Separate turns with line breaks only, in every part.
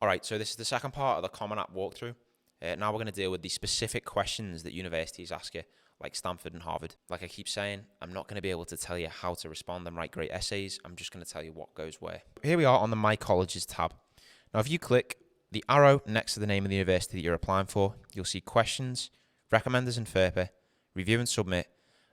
All right, so this is the second part of the Common App walkthrough. Now we're going to deal with the specific questions that universities ask you, like Stanford and Harvard. Like I keep saying, I'm not going to be able to tell you how to respond and write great essays. I'm just going to tell you what goes where. Here we are on the My Colleges tab. Now, if you click the arrow next to the name of the university that you're applying for, you'll see questions, recommenders and FERPA, review and submit,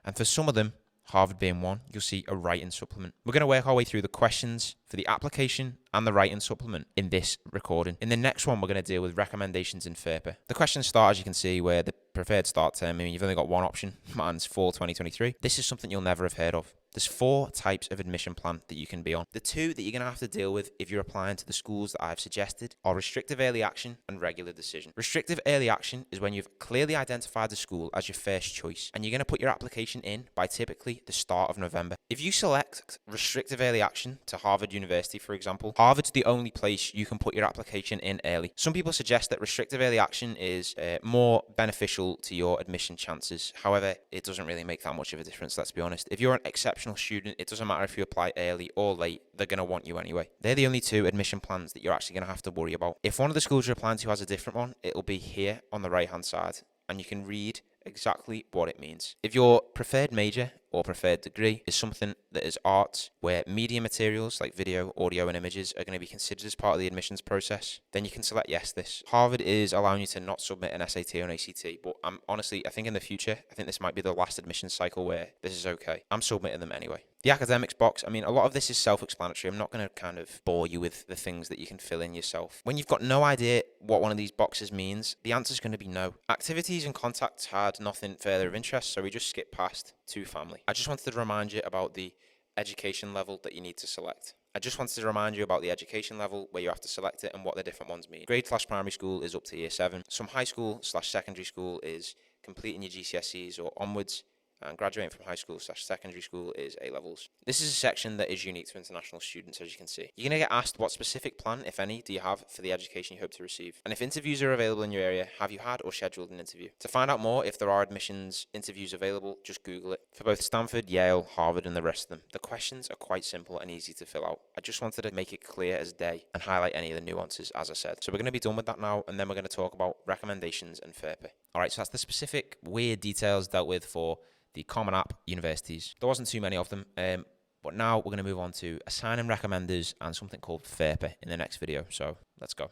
and for some of them, Harvard being one, you'll see a write-in supplement. We're going to work our way through the questions for the application and the write-in supplement in this recording. In the next one, we're going to deal with recommendations in FERPA. The questions start, as you can see, where the preferred start term, I mean, you've only got one option. Mine's fall 2023. This is something you'll never have heard of. There's 4 types of admission plan that you can be on. The 2 that you're going to have to deal with if you're applying to the schools that I've suggested are restrictive early action and regular decision. Restrictive early action is when you've clearly identified the school as your first choice, and you're going to put your application in by typically the start of November. If you select restrictive early action to Harvard University, for example, Harvard's the only place you can put your application in early. Some people suggest that restrictive early action is more beneficial to your admission chances. However, it doesn't really make that much of a difference, let's be honest. If you're an exceptional student, it doesn't matter if you apply early or late, they're going to want you anyway. They're the only 2 admission plans that you're actually going to have to worry about. If one of the schools you're applying to has a different one, it'll be here on the right hand side, and you can read exactly what it means. If your preferred major or preferred degree is something that is arts, where media materials like video, audio, and images are going to be considered as part of the admissions process, then you can select yes this. Harvard is allowing you to not submit an SAT or an ACT, but I think in the future, I think this might be the last admissions cycle where this is okay. I'm submitting them anyway. The academics box, I mean, a lot of this is self-explanatory. I'm not going to kind of bore you with the things that you can fill in yourself. When you've got no idea what one of these boxes means, the answer is going to be no. Activities and contacts had nothing further of interest, so we just skip past to family. I just wanted to remind you about the education level that you need to select. I just wanted to remind you about the education level where you have to select it and what the different ones mean. Grade/primary school is up to year 7. Some high school/secondary school is completing your GCSEs or onwards, and graduating from high school/secondary school is A-levels. This is a section that is unique to international students, as you can see. You're going to get asked what specific plan, if any, do you have for the education you hope to receive. And if interviews are available in your area, have you had or scheduled an interview? To find out more if there are admissions interviews available, just Google it. For both Stanford, Yale, Harvard, and the rest of them, the questions are quite simple and easy to fill out. I just wanted to make it clear as day and highlight any of the nuances, as I said. So we're going to be done with that now, and then we're going to talk about recommendations and FERPA. All right, so that's the specific weird details dealt with for the Common App universities. There wasn't too many of them, but now we're going to move on to assigning recommenders and something called FERPA in the next video. So let's go.